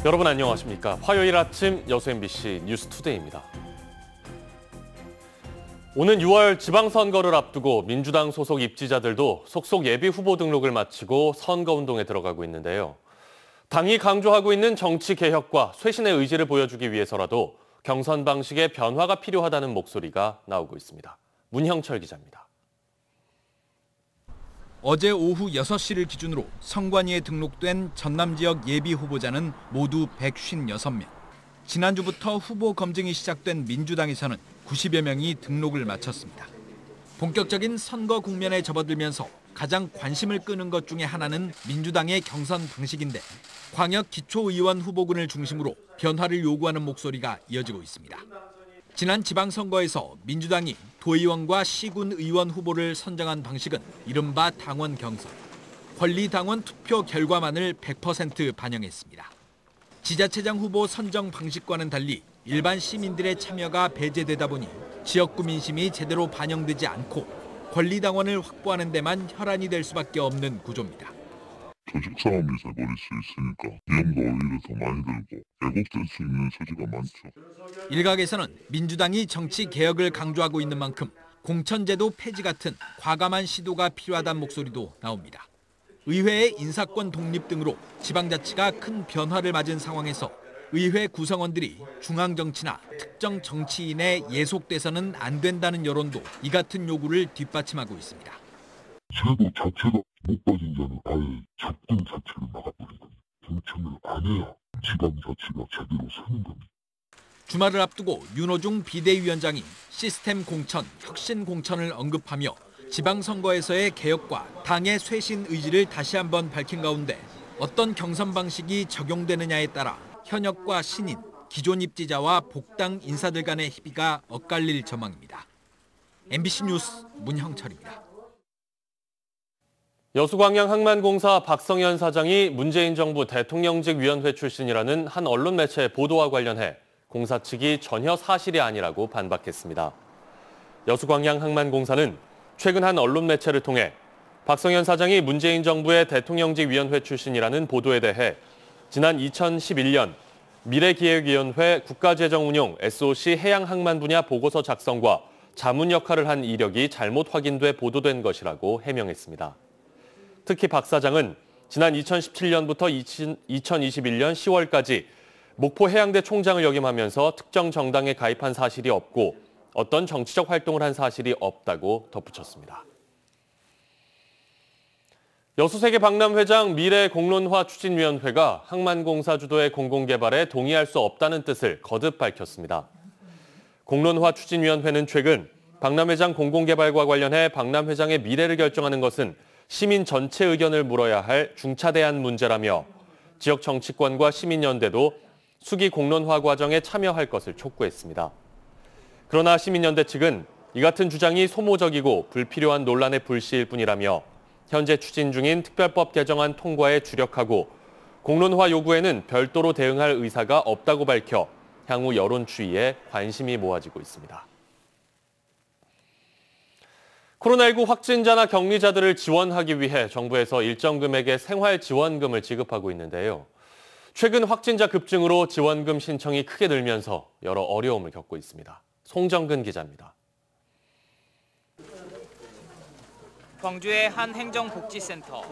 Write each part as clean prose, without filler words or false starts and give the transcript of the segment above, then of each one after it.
여러분 안녕하십니까? 화요일 아침 여수 MBC 뉴스투데이입니다. 오는 6월 지방선거를 앞두고 민주당 소속 입지자들도 속속 예비 후보 등록을 마치고 선거운동에 들어가고 있는데요. 당이 강조하고 있는 정치 개혁과 쇄신의 의지를 보여주기 위해서라도 경선 방식의 변화가 필요하다는 목소리가 나오고 있습니다. 문형철 기자입니다. 어제 오후 6시를 기준으로 선관위에 등록된 전남 지역 예비 후보자는 모두 156명. 지난주부터 후보 검증이 시작된 민주당에서는 90여 명이 등록을 마쳤습니다. 본격적인 선거 국면에 접어들면서 가장 관심을 끄는 것 중에 하나는 민주당의 경선 방식인데 광역 기초의원 후보군을 중심으로 변화를 요구하는 목소리가 이어지고 있습니다. 지난 지방선거에서 민주당이 도의원과 시군 의원 후보를 선정한 방식은 이른바 당원 경선. 권리당원 투표 결과만을 100% 반영했습니다. 지자체장 후보 선정 방식과는 달리 일반 시민들의 참여가 배제되다 보니 지역구 민심이 제대로 반영되지 않고 권리당원을 확보하는 데만 혈안이 될 수밖에 없는 구조입니다. 조직 싸움이 돼버릴 수 있으니까 비용도 오히려 더 많이 들고 왜곡될 수 있는 소지가 많죠. 일각에서는 민주당이 정치 개혁을 강조하고 있는 만큼 공천제도 폐지 같은 과감한 시도가 필요하다는 목소리도 나옵니다. 의회의 인사권 독립 등으로 지방자치가 큰 변화를 맞은 상황에서 의회 구성원들이 중앙정치나 특정 정치인에 예속돼서는 안 된다는 여론도 이 같은 요구를 뒷받침하고 있습니다. 제도 자체가 못 빠진 자는 아예 접근 자체를 막아버린 겁니다. 공천을 안 해야 지방자치가 제대로 서는 겁니다. 주말을 앞두고 윤호중 비대위원장이 시스템 공천, 혁신 공천을 언급하며 지방선거에서의 개혁과 당의 쇄신 의지를 다시 한번 밝힌 가운데 어떤 경선 방식이 적용되느냐에 따라 현역과 신인, 기존 입지자와 복당 인사들 간의 희비가 엇갈릴 전망입니다. MBC 뉴스 문형철입니다. 여수광양항만공사 박성현 사장이 문재인 정부 대통령직위원회 출신이라는 한 언론 매체의 보도와 관련해 공사 측이 전혀 사실이 아니라고 반박했습니다. 여수광양항만공사는 최근 한 언론 매체를 통해 박성현 사장이 문재인 정부의 대통령직위원회 출신이라는 보도에 대해 지난 2011년 미래기획위원회 국가재정운용 SOC 해양항만 분야 보고서 작성과 자문 역할을 한 이력이 잘못 확인돼 보도된 것이라고 해명했습니다. 특히 박 사장은 지난 2017년부터 2021년 10월까지 목포 해양대 총장을 역임하면서 특정 정당에 가입한 사실이 없고 어떤 정치적 활동을 한 사실이 없다고 덧붙였습니다. 여수세계 박람회장 미래공론화 추진위원회가 항만공사 주도의 공공개발에 동의할 수 없다는 뜻을 거듭 밝혔습니다. 공론화 추진위원회는 최근 박람회장 공공개발과 관련해 박람회장의 미래를 결정하는 것은 시민 전체 의견을 물어야 할 중차대한 문제라며 지역 정치권과 시민연대도 수기 공론화 과정에 참여할 것을 촉구했습니다. 그러나 시민연대 측은 이 같은 주장이 소모적이고 불필요한 논란의 불씨일 뿐이라며 현재 추진 중인 특별법 개정안 통과에 주력하고 공론화 요구에는 별도로 대응할 의사가 없다고 밝혀 향후 여론 추이에 관심이 모아지고 있습니다. 코로나19 확진자나 격리자들을 지원하기 위해 정부에서 일정 금액의 생활지원금을 지급하고 있는데요. 최근 확진자 급증으로 지원금 신청이 크게 늘면서 여러 어려움을 겪고 있습니다. 송정근 기자입니다. 광주의 한 행정복지센터.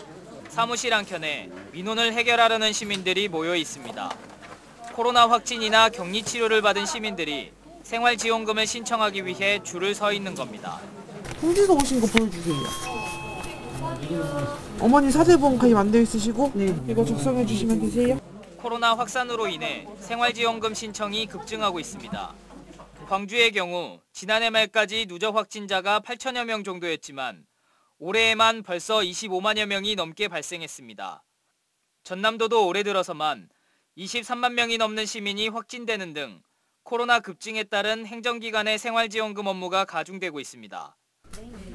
사무실 한켠에 민원을 해결하려는 시민들이 모여 있습니다. 코로나 확진이나 격리 치료를 받은 시민들이 생활지원금을 신청하기 위해 줄을 서 있는 겁니다. 공지서 오신 거 보여주세요. 어머니 사제보험 가입 안 되어 있으시고 이거 작성해 주시면 되세요. 코로나 확산으로 인해 생활지원금 신청이 급증하고 있습니다. 광주의 경우 지난해 말까지 누적 확진자가 8천여 명 정도였지만 올해에만 벌써 25만여 명이 넘게 발생했습니다. 전남도도 올해 들어서만 23만 명이 넘는 시민이 확진되는 등 코로나 급증에 따른 행정기관의 생활지원금 업무가 가중되고 있습니다.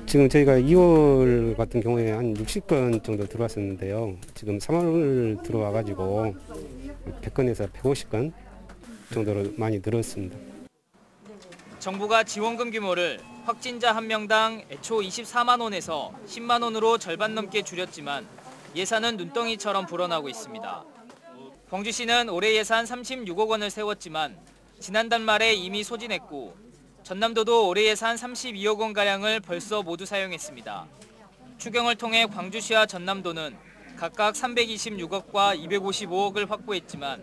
지금 저희가 2월 같은 경우에 한 60건 정도 들어왔었는데요. 지금 3월 들어와가지고 100건에서 150건 정도로 많이 늘었습니다. 정부가 지원금 규모를 확진자 한 명당 애초 24만 원에서 10만 원으로 절반 넘게 줄였지만 예산은 눈덩이처럼 불어나고 있습니다. 광주시는 올해 예산 36억 원을 세웠지만 지난달 말에 이미 소진했고 전남도도 올해 예산 32억 원가량을 벌써 모두 사용했습니다. 추경을 통해 광주시와 전남도는 각각 326억과 255억을 확보했지만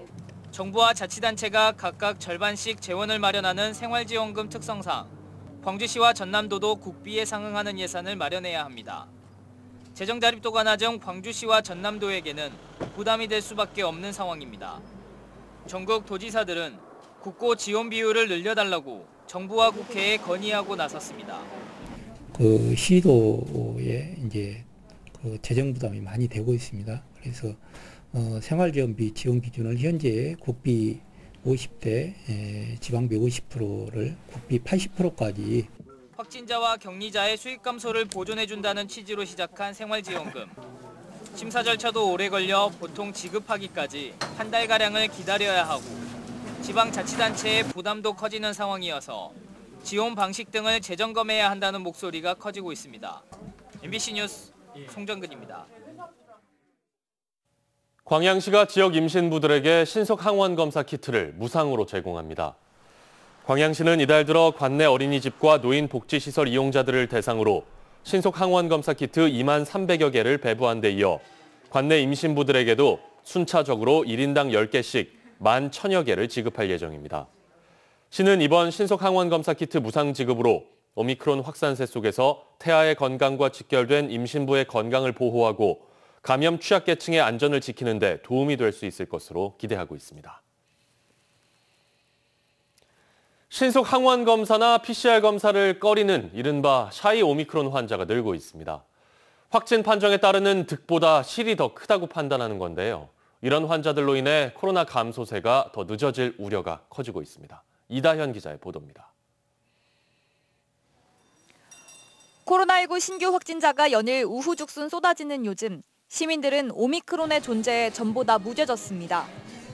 정부와 자치단체가 각각 절반씩 재원을 마련하는 생활지원금 특성상 광주시와 전남도도 국비에 상응하는 예산을 마련해야 합니다. 재정 자립도가 낮은 광주시와 전남도에게는 부담이 될 수밖에 없는 상황입니다. 전국 도지사들은 국고 지원 비율을 늘려달라고 정부와 국회에 건의하고 나섰습니다. 그 시도에 이제 그 재정 부담이 많이 되고 있습니다. 그래서 생활지원비 지원 기준을 현재 국비 50대, 지방비 50%를 국비 80%까지. 확진자와 격리자의 수익 감소를 보존해준다는 취지로 시작한 생활지원금. 심사 절차도 오래 걸려 보통 지급하기까지 한 달가량을 기다려야 하고 지방자치단체의 부담도 커지는 상황이어서 지원 방식 등을 재점검해야 한다는 목소리가 커지고 있습니다. MBC 뉴스 송정근입니다. 광양시가 지역 임신부들에게 신속 항원 검사 키트를 무상으로 제공합니다. 광양시는 이달 들어 관내 어린이집과 노인복지시설 이용자들을 대상으로 신속 항원 검사 키트 2만 300여 개를 배부한 데 이어 관내 임신부들에게도 순차적으로 1인당 10개씩 1만 1,000여 개를 지급할 예정입니다. 시는 이번 신속 항원 검사 키트 무상 지급으로 오미크론 확산세 속에서 태아의 건강과 직결된 임신부의 건강을 보호하고 감염 취약계층의 안전을 지키는 데 도움이 될 수 있을 것으로 기대하고 있습니다. 신속 항원 검사나 PCR 검사를 꺼리는 이른바 샤이 오미크론 환자가 늘고 있습니다. 확진 판정에 따르는 득보다 실이 더 크다고 판단하는 건데요. 이런 환자들로 인해 코로나 감소세가 더 늦어질 우려가 커지고 있습니다. 이다현 기자의 보도입니다. 코로나19 신규 확진자가 연일 우후죽순 쏟아지는 요즘 시민들은 오미크론의 존재에 전보다 무뎌졌습니다.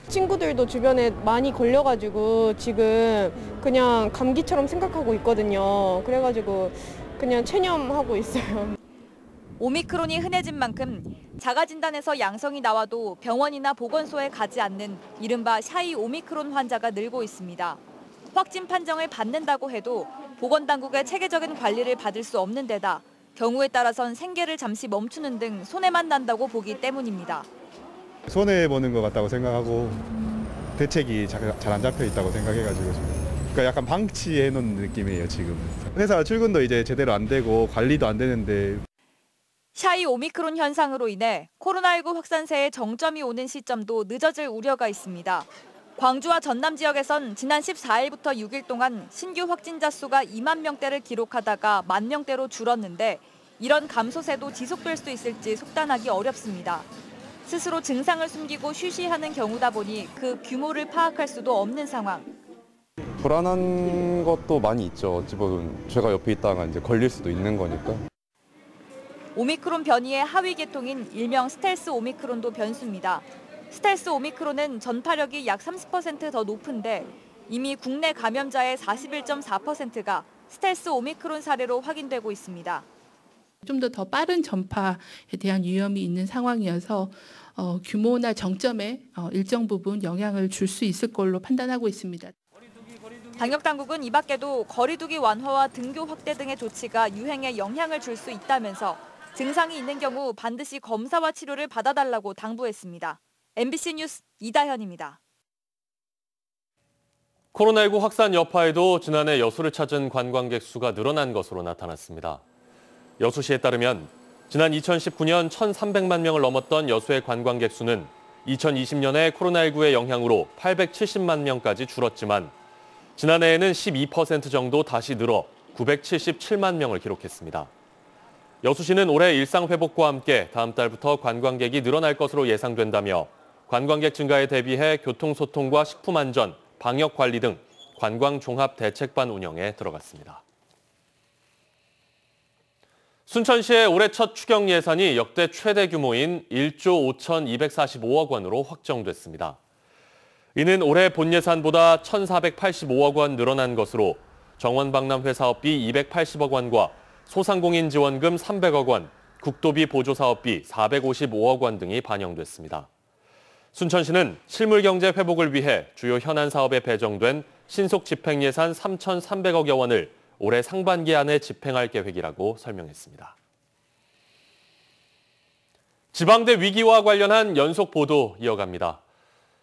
친구들도 주변에 많이 걸려가지고 지금 그냥 감기처럼 생각하고 있거든요. 그래가지고 그냥 체념하고 있어요. 오미크론이 흔해진 만큼 자가진단에서 양성이 나와도 병원이나 보건소에 가지 않는 이른바 샤이 오미크론 환자가 늘고 있습니다. 확진 판정을 받는다고 해도 보건당국의 체계적인 관리를 받을 수 없는 데다 경우에 따라선 생계를 잠시 멈추는 등 손해만 난다고 보기 때문입니다. 손해보는 것 같다고 생각하고 대책이 잘 안 잡혀 있다고 생각해가지고 그러니까 약간 방치해놓은 느낌이에요 지금. 회사 출근도 이제 제대로 안 되고 관리도 안 되는데. 샤이 오미크론 현상으로 인해 코로나19 확산세의 정점이 오는 시점도 늦어질 우려가 있습니다. 광주와 전남 지역에선 지난 14일부터 6일 동안 신규 확진자 수가 2만 명대를 기록하다가 1만 명대로 줄었는데 이런 감소세도 지속될 수 있을지 속단하기 어렵습니다. 스스로 증상을 숨기고 쉬쉬하는 경우다 보니 그 규모를 파악할 수도 없는 상황. 불안한 것도 많이 있죠. 어찌 보면 제가 옆에 있다가 이제 걸릴 수도 있는 거니까. 오미크론 변이의 하위 계통인 일명 스텔스 오미크론도 변수입니다. 스텔스 오미크론은 전파력이 약 30% 더 높은데 이미 국내 감염자의 41.4%가 스텔스 오미크론 사례로 확인되고 있습니다. 좀 더 빠른 전파에 대한 위험이 있는 상황이어서 규모나 정점에 일정 부분 영향을 줄 수 있을 걸로 판단하고 있습니다. 방역당국은 이 밖에도 거리두기 완화와 등교 확대 등의 조치가 유행에 영향을 줄 수 있다면서 증상이 있는 경우 반드시 검사와 치료를 받아달라고 당부했습니다. MBC 뉴스 이다현입니다. 코로나19 확산 여파에도 지난해 여수를 찾은 관광객 수가 늘어난 것으로 나타났습니다. 여수시에 따르면 지난 2019년 1,300만 명을 넘었던 여수의 관광객 수는 2020년에 코로나19의 영향으로 870만 명까지 줄었지만 지난해에는 12% 정도 다시 늘어 977만 명을 기록했습니다. 여수시는 올해 일상 회복과 함께 다음 달부터 관광객이 늘어날 것으로 예상된다며 관광객 증가에 대비해 교통소통과 식품안전, 방역관리 등 관광종합대책반 운영에 들어갔습니다. 순천시의 올해 첫 추경 예산이 역대 최대 규모인 1조 5,245억 원으로 확정됐습니다. 이는 올해 본 예산보다 1,485억 원 늘어난 것으로 정원박람회 사업비 280억 원과 소상공인 지원금 300억 원, 국도비 보조 사업비 455억 원 등이 반영됐습니다. 순천시는 실물경제 회복을 위해 주요 현안 사업에 배정된 신속 집행 예산 3,300억여 원을 올해 상반기 안에 집행할 계획이라고 설명했습니다. 지방대 위기와 관련한 연속 보도 이어갑니다.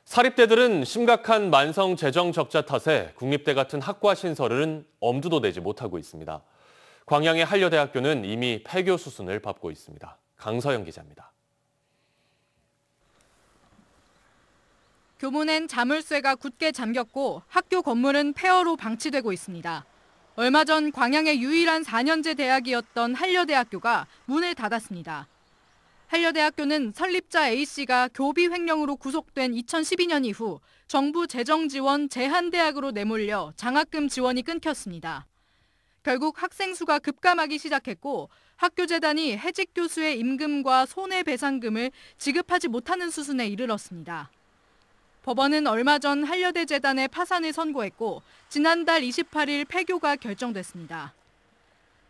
사립대들은 심각한 만성 재정 적자 탓에 국립대 같은 학과 신설은 엄두도 내지 못하고 있습니다. 광양의 한려대학교는 이미 폐교 수순을 밟고 있습니다. 강서영 기자입니다. 교문엔 자물쇠가 굳게 잠겼고 학교 건물은 폐허로 방치되고 있습니다. 얼마 전 광양의 유일한 4년제 대학이었던 한려대학교가 문을 닫았습니다. 한려대학교는 설립자 A씨가 교비 횡령으로 구속된 2012년 이후 정부 재정 지원 제한대학으로 내몰려 장학금 지원이 끊겼습니다. 결국 학생 수가 급감하기 시작했고 학교재단이 해직 교수의 임금과 손해배상금을 지급하지 못하는 수순에 이르렀습니다. 법원은 얼마 전 한려대 재단의 파산을 선고했고 지난달 28일 폐교가 결정됐습니다.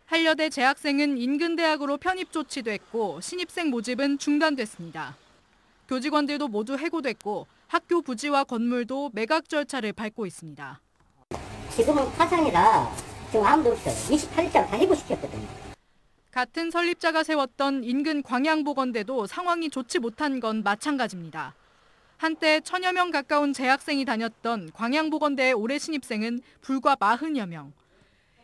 한려대 재학생은 인근 대학으로 편입 조치됐고 신입생 모집은 중단됐습니다. 교직원들도 모두 해고됐고 학교 부지와 건물도 매각 절차를 밟고 있습니다. 지금은 파산이라 지금 아무도 없어요. 28일자로 다 해고시켰거든요. 같은 설립자가 세웠던 인근 광양보건대도 상황이 좋지 못한 건 마찬가지입니다. 한때 1000여 명 가까운 재학생이 다녔던 광양보건대의 올해 신입생은 불과 40여 명.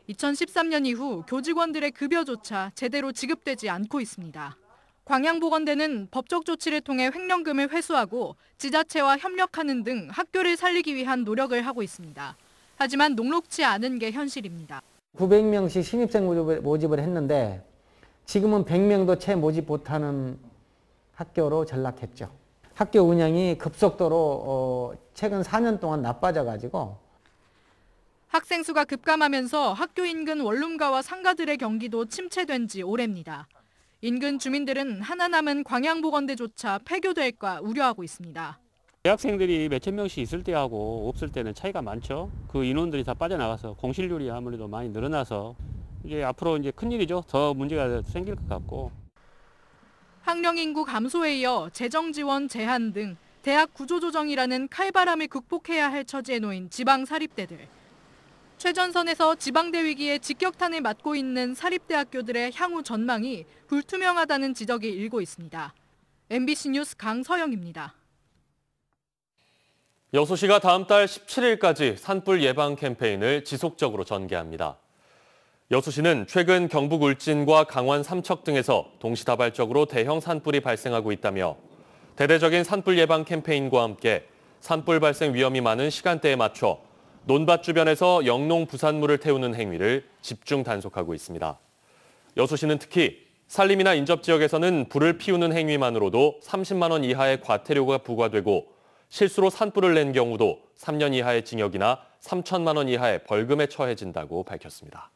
2013년 이후 교직원들의 급여조차 제대로 지급되지 않고 있습니다. 광양보건대는 법적 조치를 통해 횡령금을 회수하고 지자체와 협력하는 등 학교를 살리기 위한 노력을 하고 있습니다. 하지만 녹록지 않은 게 현실입니다. 900명씩 신입생 모집을 했는데 지금은 100명도 채 모집 못하는 학교로 전락했죠. 학교 운영이 급속도로 최근 4년 동안 나빠져가지고 학생 수가 급감하면서 학교 인근 원룸가와 상가들의 경기도 침체된 지 오래입니다. 인근 주민들은 하나 남은 광양보건대조차 폐교될까 우려하고 있습니다. 대학생들이 몇천 명씩 있을 때하고 없을 때는 차이가 많죠. 그 인원들이 다 빠져나가서 공실률이 아무래도 많이 늘어나서 이제 앞으로 이제 큰일이죠. 더 문제가 생길 것 같고. 학령 인구 감소에 이어 재정 지원 제한 등 대학 구조조정이라는 칼바람을 극복해야 할 처지에 놓인 지방 사립대들. 최전선에서 지방대 위기에 직격탄을 맞고 있는 사립대학교들의 향후 전망이 불투명하다는 지적이 일고 있습니다. MBC 뉴스 강서영입니다. 여수시가 다음 달 17일까지 산불 예방 캠페인을 지속적으로 전개합니다. 여수시는 최근 경북 울진과 강원 삼척 등에서 동시다발적으로 대형 산불이 발생하고 있다며 대대적인 산불 예방 캠페인과 함께 산불 발생 위험이 많은 시간대에 맞춰 논밭 주변에서 영농 부산물을 태우는 행위를 집중 단속하고 있습니다. 여수시는 특히 산림이나 인접 지역에서는 불을 피우는 행위만으로도 30만 원 이하의 과태료가 부과되고 실수로 산불을 낸 경우도 3년 이하의 징역이나 3천만 원 이하의 벌금에 처해진다고 밝혔습니다.